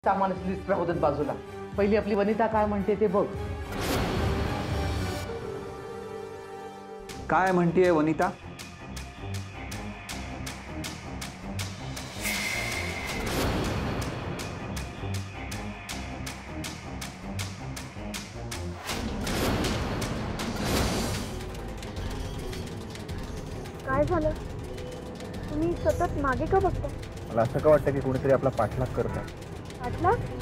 सामानाची लिस्ट राहू देत बाजूला. पहिली आपली वनिता काय म्हणते ते बघ. काय म्हणतेय वनिता? काय झालं? तुम्ही सतत मागे का बघता? मला असं का वाटतं की कोणीतरी आपला पाठलाग करत आहे. पाठलाग?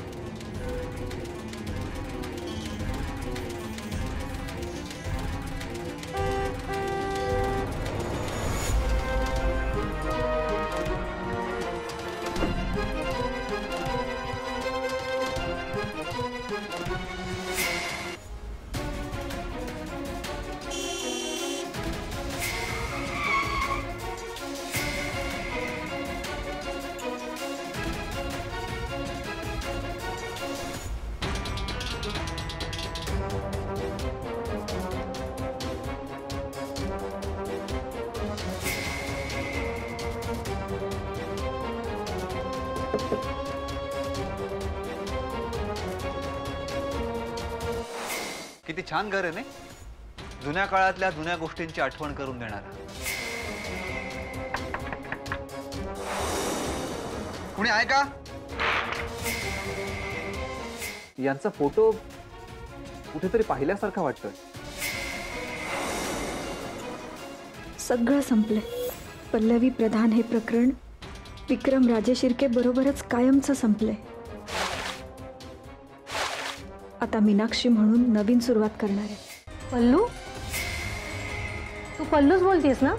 किती छान घर आहे ना, जुन्या काळातल्या जुन्या गोष्टींची आठवण करून देणार. कुणी आहे का? यांचा फोटो कुठेतरी पाहिल्यासारखा वाटतोय. सगळं संपलंय. पल्लवी प्रधान हे प्रकरण विक्रम राजेशिर्के बरोबरच कायमचं संपलंय. आता मीनाक्षी म्हणून नवीन सुरुवात करणार आहे. पल्लू, तू पल्लूच बोलतीस ना?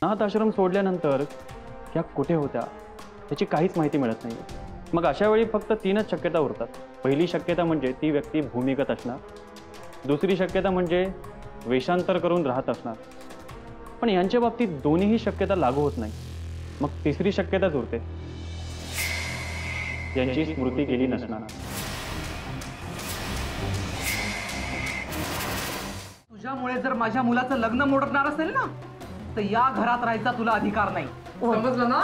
अनाथ आश्रम सोडल्यानंतर त्या कुठे होत्या त्याची काहीच माहिती मिळत नाही. मग अशा वेळी फक्त 3च शक्यता उरतात. पहिली शक्यता म्हणजे ती व्यक्ती भूमिगत असणार. दुसरी शक्यता म्हणजे वेषांतर करून राहत असणार. पण यांच्या बाबतीत दोन्हीही शक्यता लागू होत नाही. मग तिसरी शक्यताच उरते, यांची स्मृती गेली नसणार. तुझ्यामुळे जर माझ्या मुलाचं लग्न मोडणार असेल ना, तर या घरात राहायचा तुला अधिकार नाही. समजलं ना?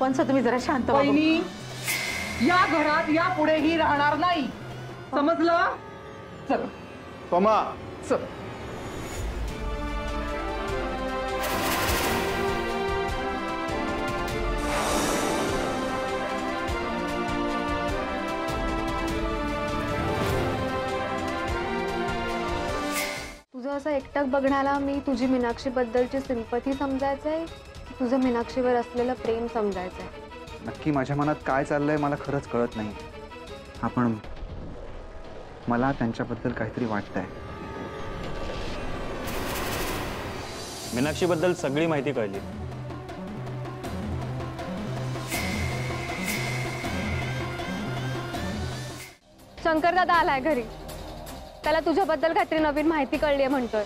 वंस तुम्ही जरा शांत व्हा. वहिनी, या घरात या पुढेही राहणार नाही. समजलं? चल पमा, चल. तुझं असं एकटक बघण्याला मी तुझी मीनाक्षी बद्दलची सिंपथी समजायचंय की तुझं मीनाक्षीवर असलेलं प्रेम समजायचंय? नक्की माझ्या मनात काय चाललंय मला खरंच कळत नाही. आपण मला त्यांच्याबद्दल काहीतरी वाटतंय. मीनाक्षीबद्दल सगळी माहिती कळली. शंकरदादा आलाय घरी. त्याला तुझ्याबद्दल काहीतरी नवीन माहिती कळली आहे म्हणतोय.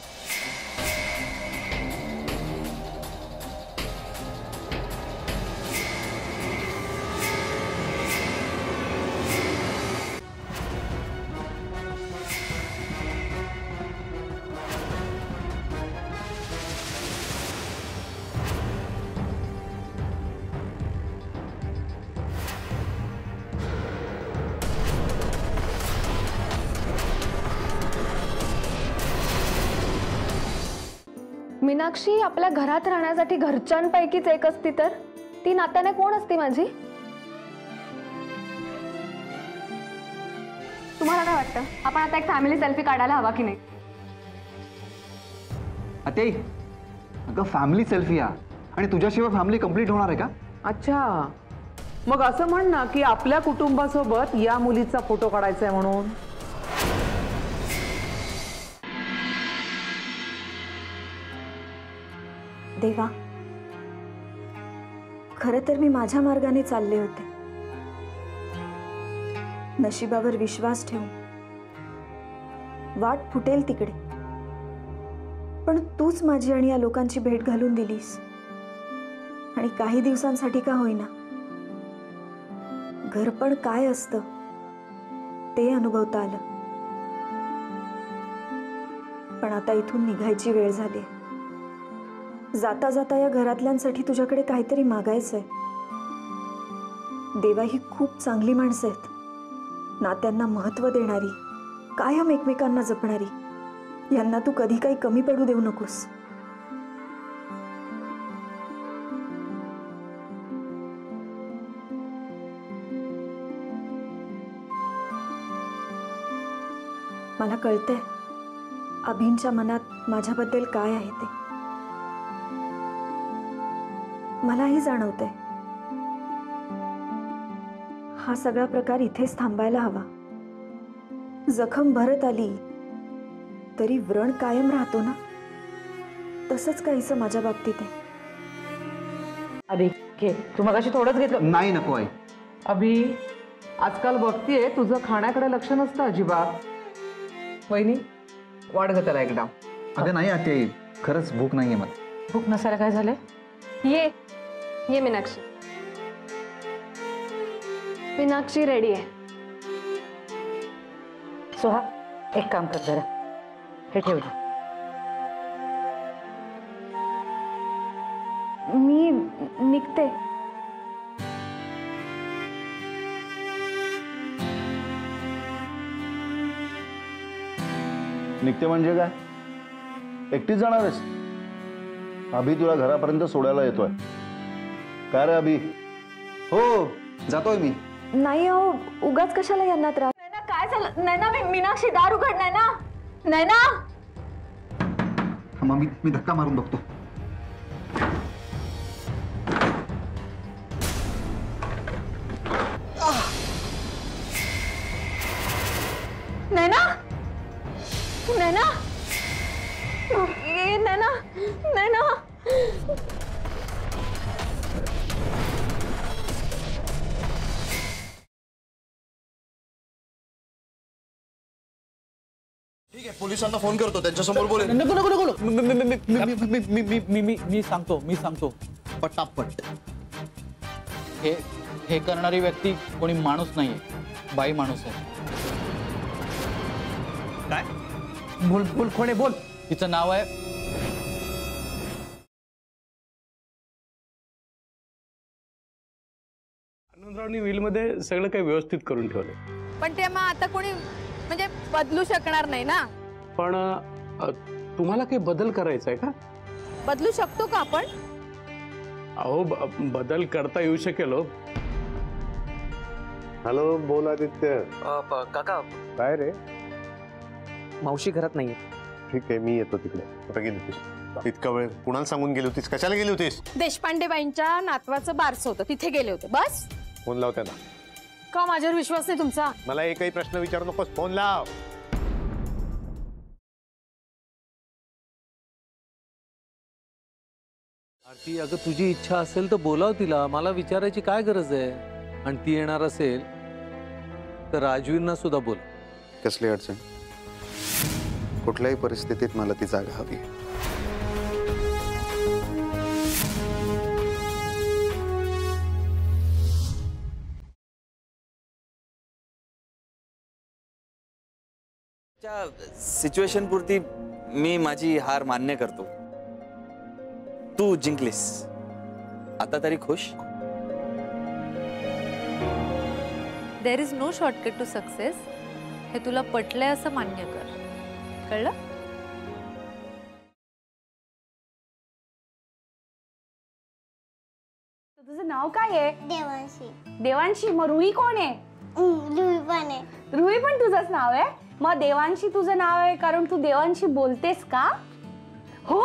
मीनाक्षी आपल्या घरात राहण्यासाठी घरच्यांपैकीच एक असती तर ती नात्याने कोण असती माझी? तुम्हाला काय वाटतं, आपण आता एक फॅमिली सेल्फी काढायला हवा की नाही? अते, अगं फॅमिली सेल्फी या आणि तुझ्याशिवाय फॅमिली कंप्लीट होणार आहे का? अच्छा, मग असं म्हण ना की आपल्या कुटुंबासोबत या मुलीचा फोटो काढायचा आहे म्हणून. देवा, खरं तर मी माझ्या मार्गाने चालले होते, नशिबावर विश्वास ठेवून. वाट फुटेल तिकडे, पण तूच माझी आणि या लोकांची भेट घालून दिलीस. आणि काही दिवसांसाठी का होईना, घरपण काय असतं ते अनुभवता आलं. पण आता इथून निघायची वेळ झाली. जाता जाता या घरातल्यांसाठी तुझ्याकडे काहीतरी मागायचंय. देवा, ही खूप चांगली माणसं आहेत, नात्यांना महत्त्व देणारी, कायम एकमेकांना जपणारी. यांना तू कधी काही कमी पडू देऊ नकोस. मला कळतंय अभिनच्या मनात माझ्याबद्दल काय आहे ते. मलाही जाणवतंय हा सगळा प्रकार इथेच थांबायला हवा. जखम भरत आली तरी व्रण कायम राहतो ना, तसंच काहीसं माझ्या बाबतीत आहे. अरे घे, तू मगाशी थोडंच घेतलं. नाही, नको आहे. अभि, आजकाल बघतीये तुझं खाण्याकडे लक्ष नसतं अजिबात. वहिनी, वाढ ग त्याला एकदा. अगं नाही आत्याई, खरंच भूक नाहीये मला. भूक नसायला काय झालंय? ये मीनाक्षी. मीनाक्षी रेडी आहे. सोहा, एक काम कर जरा, हे ठेवलं. मी निघते. निघते म्हणजे काय? एकटीच जाणार आहेस? अभि तुला घरापर्यंत सोडायला येतोय. काय रे अभि? हो, जातोय मी. नाही अहो, उगाच कशाला यांना त्रास. नैना, काय झालं? नैना, मीनाक्षी दार उघड. नैना, नैना. थांबा, मी धक्का मारून बघतो. नैना, नैना, ए, नैना, नैना. ठीक आहे, पोलिसांना फोन करतो, त्यांच्यासमोर बोलेल. नको नको नको, मी सांगतो पटापट. हे करणारी व्यक्ती कोणी माणूस नाहीये, बाई माणूस आहे. काय? बोल बोल, कोण आहे बोल. तिचं नाव आहे आनंदरावनी व्हीलमध्ये सगळं काही व्यवस्थित करून ठेवलंय. पण ते मग आता कोणी म्हणजे बदलू शकणार नाही ना. पण तुम्हाला काही बदल करायचा आहे का? बदलू शकतो का आपण? अहो, बदल करता येऊ शकेल. हॅलो, बोल आदित्य. काका, काय रे? मावशी घरात नाहीये. ठीक आहे, मी येतो तिकडे. कुठे गेली होतीस इतका वेळ? कुणाला सांगून गेली होतीस? कशाला गेली होतीस? देशपांडेबाईंच्या नातवाचं बारसं होतं, तिथे गेले होते बस. फोन लाव त्यांना. का माझ्यावर विश्वास नाही तुमचा? मला एकही प्रश्न विचारू नकोस, फोन लाव. आरती, अगं तुझी इच्छा असेल तर बोलाव तिला, मला विचारायची काय गरज आहे? आणि ती येणार असेल तर राजवीरना सुद्धा बोल. कसली अडचण? कुठल्याही परिस्थितीत मला ती जागा हवी. सिच्युएशन पुरती मी माझी हार मान्य करतो. तू जिंकलीस, आता तरी खुश. There is no shortcut to success. हे तुला पटलंय असं मान्य कर, कळलं? तुझं नाव काय आहे? देवांशी. देवांशी. मग रुही कोण आहे? रुही पण आहे. रुही पण तुझंच नाव आहे? मग देवांशी तुझं नाव आहे कारण तू देवांशी बोलतेस का? हो,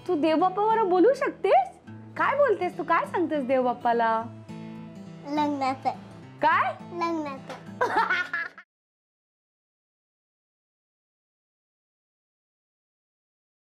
तू देवबाप्पावर बोलू शकतेस? काय बोलतेस तू? काय सांगतेस देवबाप्पाला? लग्नाचं. काय? लग्नाचं.